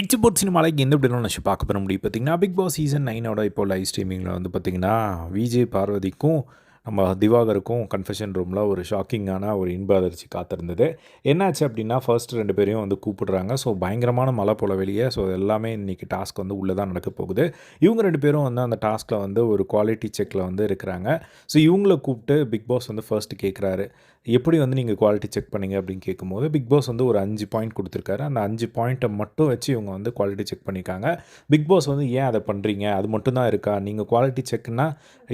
Export சினிமாலைக்கு எந்த இப்படிலாம் நான் பார்க்க பெற முடியும் பார்த்தீங்கன்னா, பிக் பாஸ் சீசன் 9 இப்போ லைவ் ஸ்ட்ரீமிங்கில் வந்து பார்த்தீங்கன்னா, விஜய் பார்வதிக்கும் நம்ம திவாகருக்கும் கன்ஃபெஷன் ரூமில் ஒரு ஷாக்கிங்கான ஒரு இன்ப அதிர்ச்சி காத்திருந்தது. என்னாச்சு அப்படின்னா, ஃபர்ஸ்ட் 2 பேரையும் வந்து கூப்பிடுறாங்க. ஸோ பயங்கரமான மழை போல வெளியே. ஸோ எல்லாமே இன்றைக்கி டாஸ்க் வந்து உள்ளே தான் நடக்க போகுது. இவங்க 2 பேரும் வந்து அந்த டாஸ்கில் வந்து ஒரு குவாலிட்டி செக்கில் வந்து இருக்கிறாங்க. ஸோ இவங்கள கூப்பிட்டு பிக் பாஸ் வந்து ஃபர்ஸ்ட் கேட்குறாரு, எப்படி வந்து நீங்கள் குவாலிட்டி செக் பண்ணீங்க அப்படின்னு கேட்கும்போது, பிக் பாஸ் வந்து ஒரு 5 பாயிண்ட் கொடுத்துருக்காரு. அந்த 5 பாயிண்ட்டை மட்டும் வச்சு இவங்க வந்து குவாலிட்டி செக் பண்ணியிருக்காங்க. பிக் பாஸ் வந்து ஏன் அதை பண்ணுறீங்க, அது மட்டும் தான் இருக்கா, நீங்கள் குவாலிட்டி செக்னா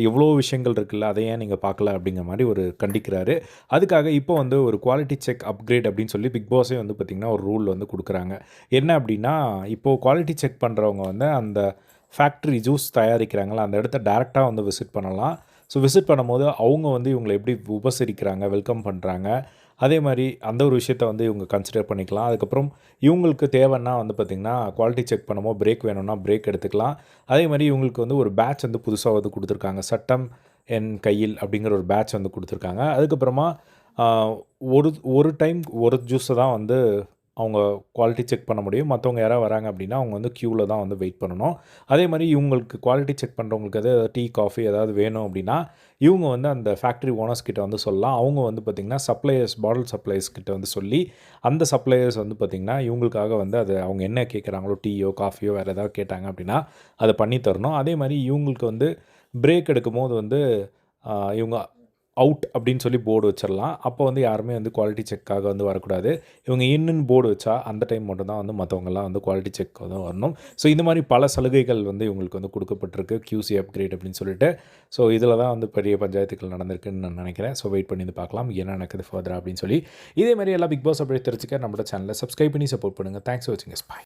எவ்வளோ விஷயங்கள் இருக்குல்ல, அதை ஏன் நீங்கள் பார்க்கல அப்படிங்கிற மாதிரி ஒரு கண்டிக்கிறாரு. அதுக்காக இப்போ வந்து ஒரு குவாலிட்டி செக் அப்கிரேட் அப்படின்னு சொல்லி பிக் பாஸே வந்து பார்த்திங்கன்னா ஒரு ரூல் வந்து கொடுக்குறாங்க. என்ன அப்படின்னா, இப்போது குவாலிட்டி செக் பண்ணுறவங்க வந்து அந்த ஃபேக்ட்ரி ஜூஸ் தயாரிக்கிறாங்களா அந்த இடத்த டேரெக்டாக வந்து விசிட் பண்ணலாம். ஸோ விசிட் பண்ணும்போது அவங்க வந்து இவங்களை எப்படி உபசரிக்கிறாங்க, வெல்கம் பண்ணுறாங்க, அதே மாதிரி அந்த ஒரு விஷயத்த வந்து இவங்க கன்சிடர் பண்ணிக்கலாம். அதுக்கப்புறம் இவங்களுக்கு தேவைன்னா வந்து பார்த்திங்கன்னா, குவாலிட்டி செக் பண்ணும்போது பிரேக் வேணும்னா பிரேக் எடுத்துக்கலாம். அதே மாதிரி இவங்களுக்கு வந்து ஒரு பேட்ச் வந்து புதுசாக வந்து கொடுத்துருக்காங்க. சட்டம் என் கையில் அப்படிங்கிற ஒரு பேட்ச் வந்து கொடுத்துருக்காங்க. அதுக்கப்புறமா ஒரு ஒரு டைம் ஒரு ஜூஸை தான் வந்து அவங்க குவாலிட்டி செக் பண்ண முடியும். மற்றவங்க யாராவது வராங்க அப்படின்னா, அவங்க வந்து க்யூவில் தான் வந்து வெயிட் பண்ணணும். அதே மாதிரி இவங்களுக்கு குவாலிட்டி செக் பண்ணுறவங்களுக்கு எதாவது டீ, காஃபி ஏதாவது வேணும் அப்படின்னா, இவங்க வந்து அந்த ஃபேக்ட்ரி ஓனர்ஸ் கிட்ட வந்து சொல்லலாம். அவங்க வந்து பார்த்திங்கன்னா, சப்ளையர்ஸ் பாட்டில் சப்ளையர்ஸ் கிட்ட வந்து சொல்லி, அந்த சப்ளையர்ஸ் வந்து பார்த்திங்கன்னா, இவங்களுக்காக வந்து அது அவங்க என்ன கேட்குறாங்களோ, டீயோ, காஃபியோ வேறு ஏதாவது கேட்டாங்க அப்படின்னா, அதை பண்ணி தரணும். அதே மாதிரி இவங்களுக்கு வந்து பிரேக் எடுக்கும்போது வந்து இவங்க அவுட் அப்படின்னு சொல்லி போர்டு வச்சிடலாம். அப்போ வந்து யாருமே வந்து குவாலிட்டி செக்காக வந்து வரக்கூடாது. இவங்க இன்னுன்னு போர்டு வச்சா அந்த டைம் மட்டும் தான் வந்து மற்றவங்கலாம் வந்து குவாலிட்டி செக் வந்து வரணும். ஸோ இந்த மாதிரி பல சலுகைகள் வந்து இவங்களுக்கு வந்து கொடுக்கப்பட்டிருக்கு. QC அப்கிரேட் அப்படின்னு சொல்லிட்டு. ஸோ இதில் தான் வந்து பெரிய பஞ்சாயத்துக்கள் நடந்திருக்குன்னு நான் நினைக்கிறேன். ஸோ வெயிட் பண்ணி வந்து பார்க்கலாம் என்ன நடக்குது ஃபர்தர் அப்படின்னு சொல்லி. இதே மாதிரி எல்லா பிக் பாஸ் அப்டேட் தெரிஞ்சுக்க நம்மளோட சேனலை சப்ஸ்கிரைப் பண்ணி சப்போர்ட் பண்ணுங்கள். தேங்க்ஸ் ஃபார் வாட்சிங். பை.